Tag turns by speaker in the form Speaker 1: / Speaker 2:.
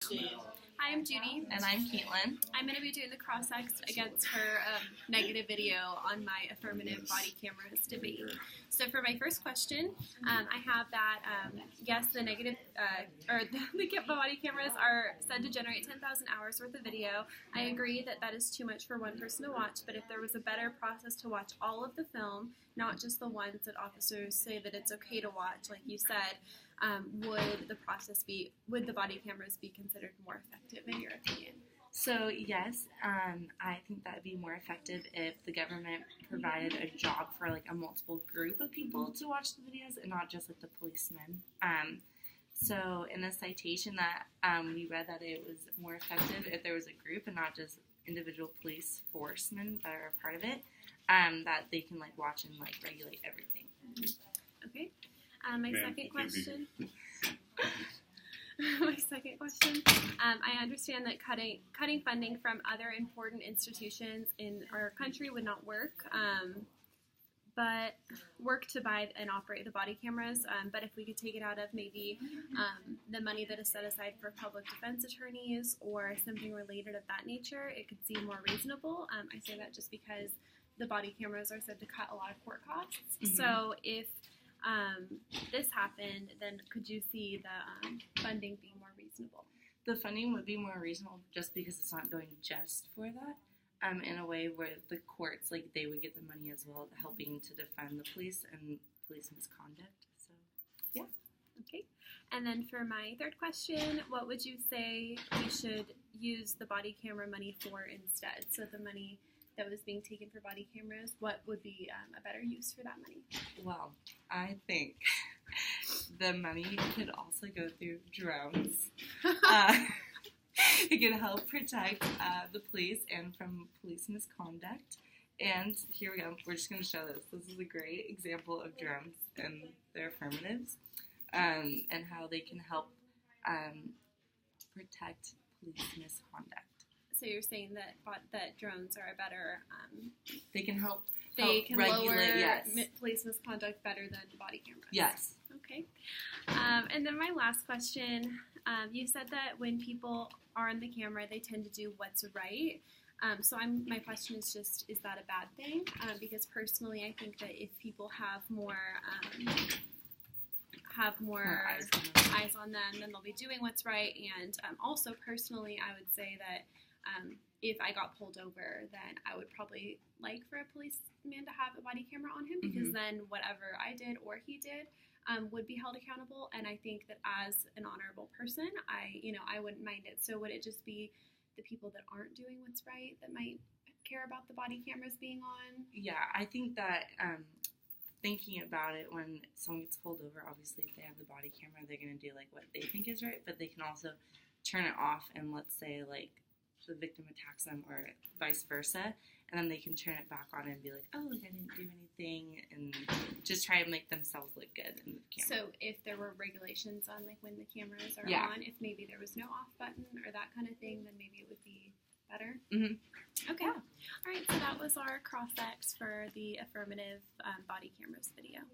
Speaker 1: proceed.
Speaker 2: Hi, I'm Judy.
Speaker 3: And I'm Caitlin.
Speaker 2: I'm going to be doing the cross-ex against her negative video on my affirmative body cameras debate. So for my first question, I have that, yes, the negative, the body cameras are said to generate 10,000 hours worth of video. I agree that that is too much for one person to watch, but if there was a better process to watch all of the film, not just the ones that officers say that it's okay to watch, like you said, would the body cameras be considered more effective in your opinion?
Speaker 3: So yes, I think that would be more effective if the government provided a job for like a multiple group of people to watch the videos and not just like the policemen. So in the citation that we read that it was more effective if there was a group and not just individual police forcemen that are a part of it, that they can like watch and like regulate everything.
Speaker 2: Okay. My second question. I understand that cutting funding from other important institutions in our country would not work, but work to buy and operate the body cameras. But if we could take it out of maybe the money that is set aside for public defense attorneys or something related of that nature, it could seem more reasonable. I say that just because the body cameras are said to cut a lot of court costs. Mm-hmm. So if this happened, then could you see the funding being more reasonable?
Speaker 3: The funding would be more reasonable just because it's not going just for that. In a way where the courts, like, they would get the money as well, helping to defend the police and police misconduct. So, yeah.
Speaker 2: Okay. And then for my third question, what would you say we should use the body camera money for instead? So the money that was being taken for body cameras, what would be a better use for that money?
Speaker 3: Well, I think the money could also go through drones. It can help protect the police and from police misconduct. And here we go. We're just going to show this. This is a great example of drones and their affirmatives and how they can help protect police misconduct.
Speaker 2: So you're saying that drones are a better...
Speaker 3: they can help
Speaker 2: regulate, lower
Speaker 3: yes.
Speaker 2: Police misconduct better than body cameras.
Speaker 3: Yes.
Speaker 2: Okay. And then my last question, you said that when people are on the camera, they tend to do what's right. So my question is just, is that a bad thing? Because personally, I think that if people have more eyes on them, then they'll be doing what's right. And also personally, I would say that if I got pulled over, then I would probably like for a policeman to have a body camera on him, because then whatever I did or he did would be held accountable. And I think that as an honorable person, I wouldn't mind it. So would it just be the people that aren't doing what's right that might care about the body cameras being on?
Speaker 3: Yeah, I think that thinking about it, when someone gets pulled over, obviously if they have the body camera, they're going to do like what they think is right, but they can also turn it off and let's say like the victim attacks them or vice versa, and then they can turn it back on and be like, oh, like I didn't do anything, and just try and make themselves look good in the camera.
Speaker 2: So if there were regulations on like when the cameras are on, if maybe there was no off button or that kind of thing, then maybe it would be better. Okay. All right, so that was our cross-ex for the affirmative body cameras video.